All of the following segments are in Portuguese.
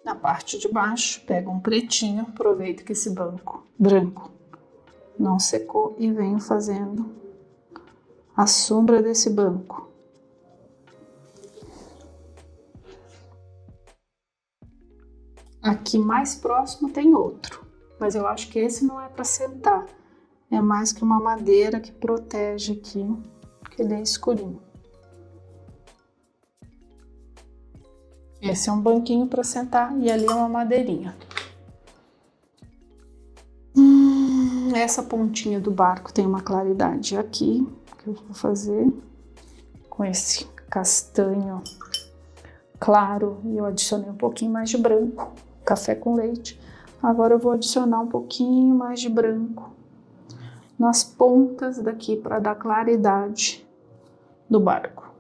Na parte de baixo, pega um pretinho, aproveita que esse branco não secou e venho fazendo a sombra desse banco. Aqui mais próximo tem outro, mas eu acho que esse não é para sentar, é mais que uma madeira que protege aqui, porque ele é escurinho. Esse é um banquinho para sentar e ali é uma madeirinha. Essa pontinha do barco tem uma claridade aqui, que eu vou fazer com esse castanho claro, e eu adicionei um pouquinho mais de branco, café com leite. Agora eu vou adicionar um pouquinho mais de branco nas pontas daqui para dar claridade do barco.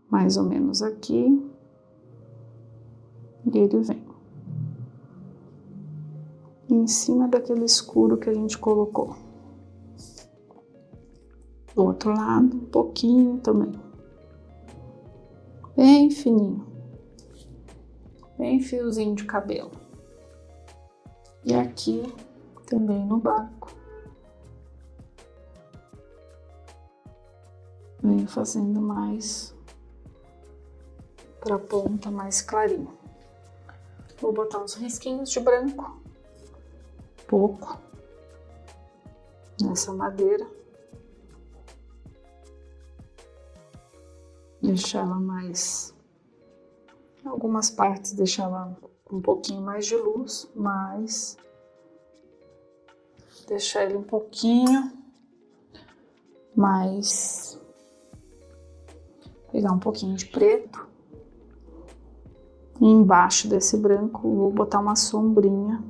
Mais ou menos aqui, e ele vem em cima daquele escuro que a gente colocou. Do outro lado, um pouquinho também. Bem fininho. Bem fiozinho de cabelo. E aqui, também no barco. Venho fazendo mais para a ponta mais clarinho. Vou botar uns risquinhos de branco. Pouco. Nessa madeira. Deixar ela mais, em algumas partes deixar ela com um pouquinho mais de luz, mas deixar ele um pouquinho mais, pegar um pouquinho de preto e embaixo desse branco vou botar uma sombrinha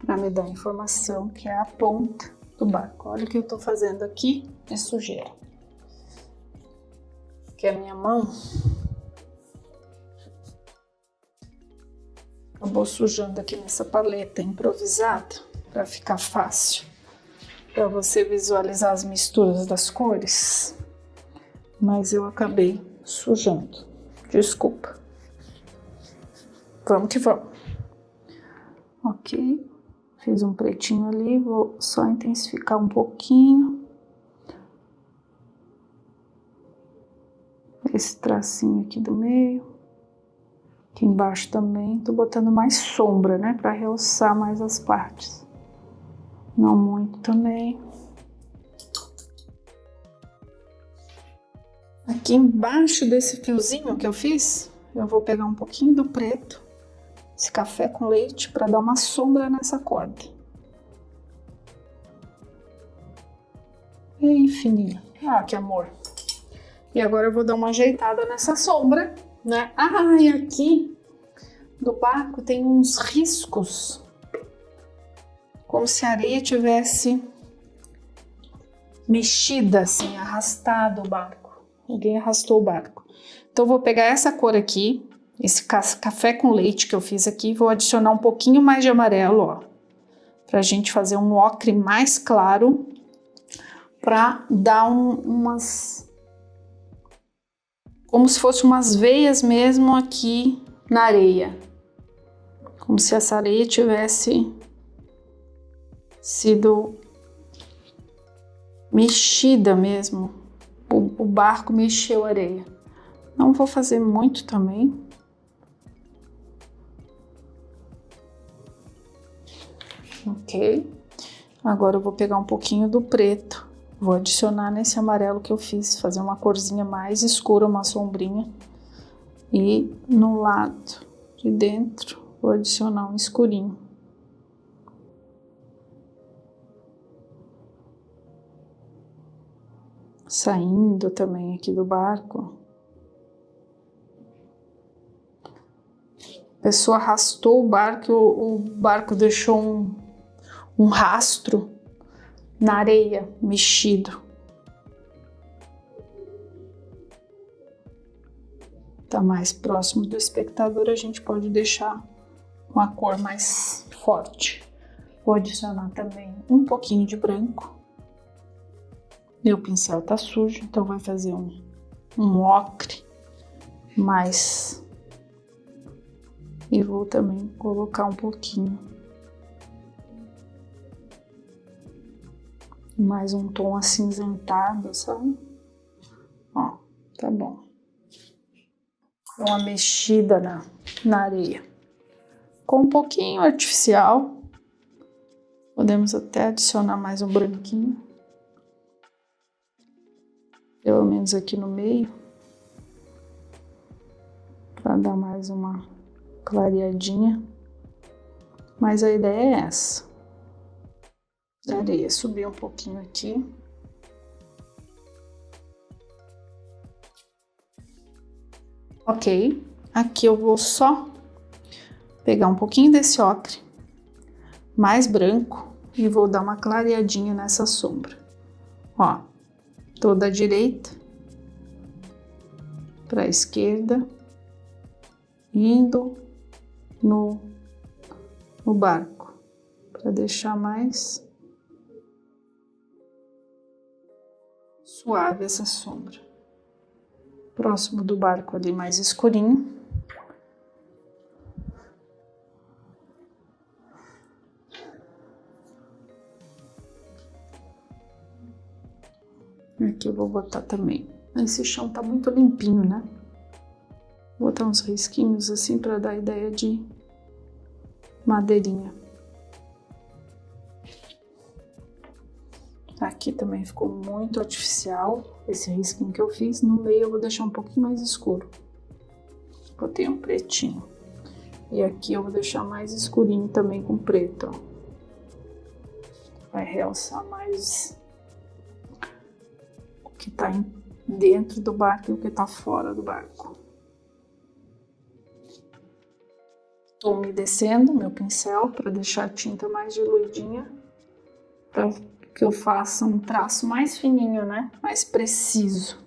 para me dar a informação que é a ponta do barco. Olha o que eu tô fazendo aqui, é sujeira. Que a minha mão acabou sujando aqui nessa paleta improvisada para ficar fácil para você visualizar as misturas das cores, mas eu acabei sujando, desculpa. Vamos que vamos. Ok, fiz um pretinho ali, vou só intensificar um pouquinho. Esse tracinho aqui do meio, aqui embaixo também, tô botando mais sombra, né, para realçar mais as partes, não muito também. Aqui embaixo desse fiozinho que eu fiz, eu vou pegar um pouquinho do preto, esse café com leite, para dar uma sombra nessa corda. Bem fininho, ah, que amor! E agora eu vou dar uma ajeitada nessa sombra, né? Ah, e aqui do barco tem uns riscos, como se a areia tivesse mexida, assim, arrastado o barco. Alguém arrastou o barco. Então eu vou pegar essa cor aqui, esse café com leite que eu fiz aqui, vou adicionar um pouquinho mais de amarelo, ó, pra gente fazer um ocre mais claro, pra dar umas... como se fosse umas veias mesmo aqui na areia. Como se essa areia tivesse sido mexida mesmo. O barco mexeu a areia. Não vou fazer muito também. Ok. Agora eu vou pegar um pouquinho do preto. Vou adicionar nesse amarelo que eu fiz, fazer uma corzinha mais escura, uma sombrinha. E no lado de dentro, vou adicionar um escurinho. Saindo também aqui do barco. A pessoa arrastou o barco deixou um rastro na areia, mexido. Tá mais próximo do espectador, a gente pode deixar com a cor mais forte. Vou adicionar também um pouquinho de branco. Meu pincel tá sujo, então vai fazer um ocre mais. E vou também colocar um pouquinho. Mais um tom acinzentado, sabe? Ó, tá bom. Uma mexida na areia. Com um pouquinho artificial. Podemos até adicionar mais um branquinho. Pelo menos aqui no meio. Para dar mais uma clareadinha. Mas a ideia é essa. A areia subir um pouquinho aqui. Ok. Aqui eu vou só pegar um pouquinho desse ocre mais branco e vou dar uma clareadinha nessa sombra. Ó, tô da direita para a esquerda, indo no barco, para deixar mais suave essa sombra. Próximo do barco ali mais escurinho. Aqui eu vou botar também. Esse chão tá muito limpinho, né? Vou botar uns risquinhos assim para dar a ideia de madeirinha. Aqui também ficou muito artificial esse risquinho que eu fiz. No meio eu vou deixar um pouquinho mais escuro. Botei um pretinho. E aqui eu vou deixar mais escurinho também com preto, ó. Vai realçar mais o que tá dentro do barco e o que tá fora do barco. Tô umedecendo meu pincel para deixar a tinta mais diluidinha, para que eu faça um traço mais fininho, né? Mais preciso.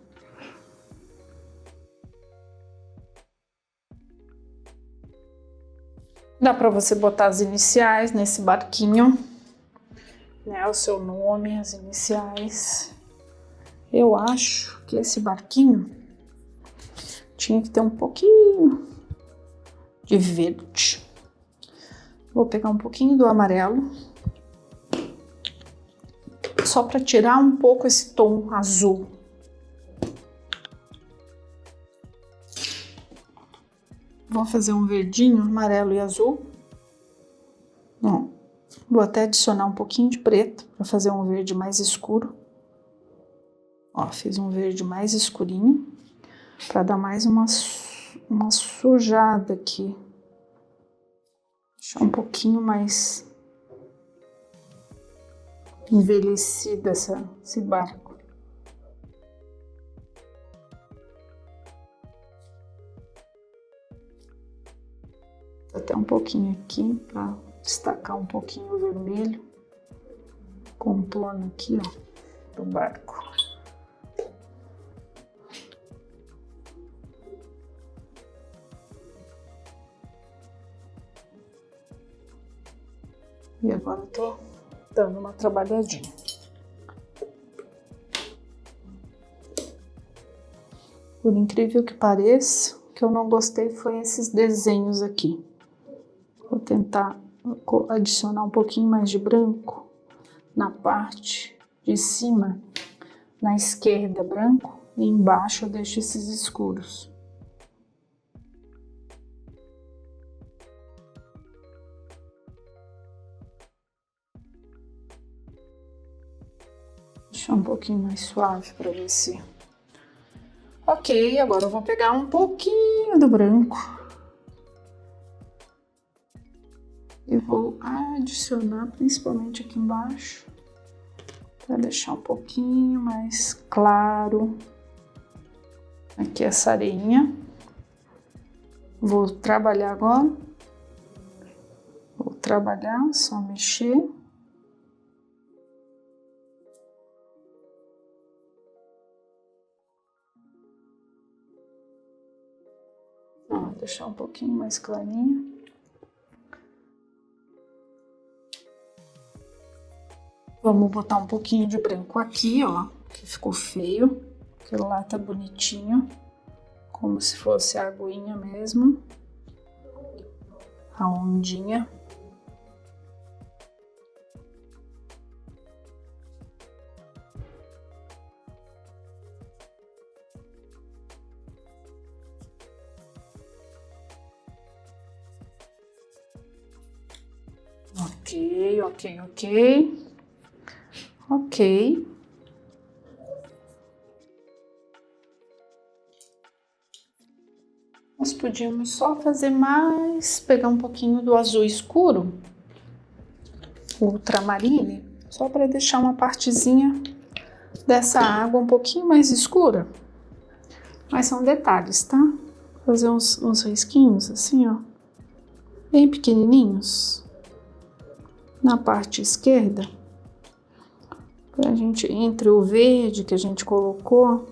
Dá para você botar as iniciais nesse barquinho, né? O seu nome, as iniciais. Eu acho que esse barquinho tinha que ter um pouquinho de verde. Vou pegar um pouquinho do amarelo, só para tirar um pouco esse tom azul. Vou fazer um verdinho, amarelo e azul. Ó, vou até adicionar um pouquinho de preto para fazer um verde mais escuro. Ó, fiz um verde mais escurinho para dar mais uma sujada aqui. Deixar um pouquinho mais envelhecido esse barco. Até um pouquinho aqui para destacar um pouquinho o vermelho. Contorno aqui, ó, do barco. E agora eu tô dando uma trabalhadinha. Por incrível que pareça, o que eu não gostei foi esses desenhos aqui. Vou tentar adicionar um pouquinho mais de branco na parte de cima, na esquerda branco, e embaixo eu deixo esses escuros. Deixar um pouquinho mais suave para ver se... Ok, agora eu vou pegar um pouquinho do branco e vou adicionar principalmente aqui embaixo para deixar um pouquinho mais claro aqui essa areinha. Vou trabalhar agora, vou trabalhar, só mexer. Deixar um pouquinho mais clarinho. Vamos botar um pouquinho de branco aqui, ó, que ficou feio. Aquele lá tá bonitinho. como se fosse a aguinha mesmo, a ondinha. Ok. Nós podíamos só fazer mais, pegar um pouquinho do azul escuro, ultramarine, só para deixar uma partezinha dessa água um pouquinho mais escura. Mas são detalhes, tá? Fazer uns risquinhos assim, ó, bem pequenininhos na parte esquerda, pra gente, entre o verde que a gente colocou,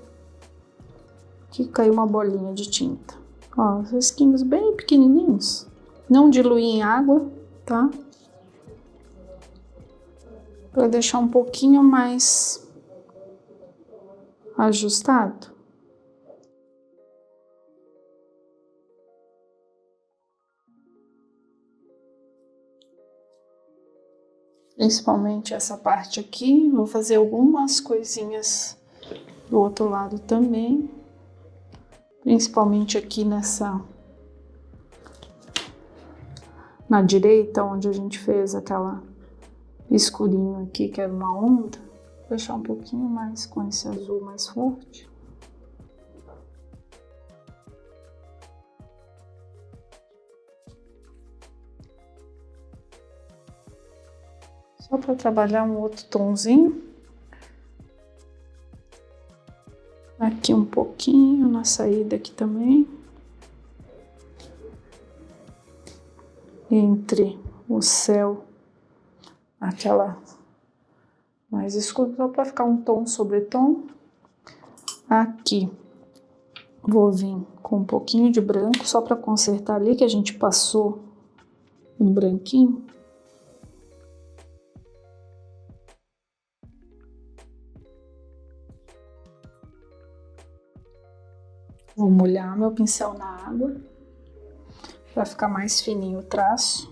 que caiu uma bolinha de tinta. Ó, os risquinhos bem pequenininhos, não diluir em água, tá? Para deixar um pouquinho mais ajustado. Principalmente essa parte aqui, vou fazer algumas coisinhas do outro lado também. Principalmente aqui na direita, onde a gente fez aquela escurinho aqui, que era uma onda. Vou deixar um pouquinho mais com esse azul mais forte. Só para trabalhar um outro tomzinho. Aqui um pouquinho, na saída aqui também. Entre o céu, aquela mais escura, só para ficar um tom sobre tom. Aqui vou vir com um pouquinho de branco, só para consertar ali que a gente passou um branquinho. Vou molhar meu pincel na água para ficar mais fininho o traço.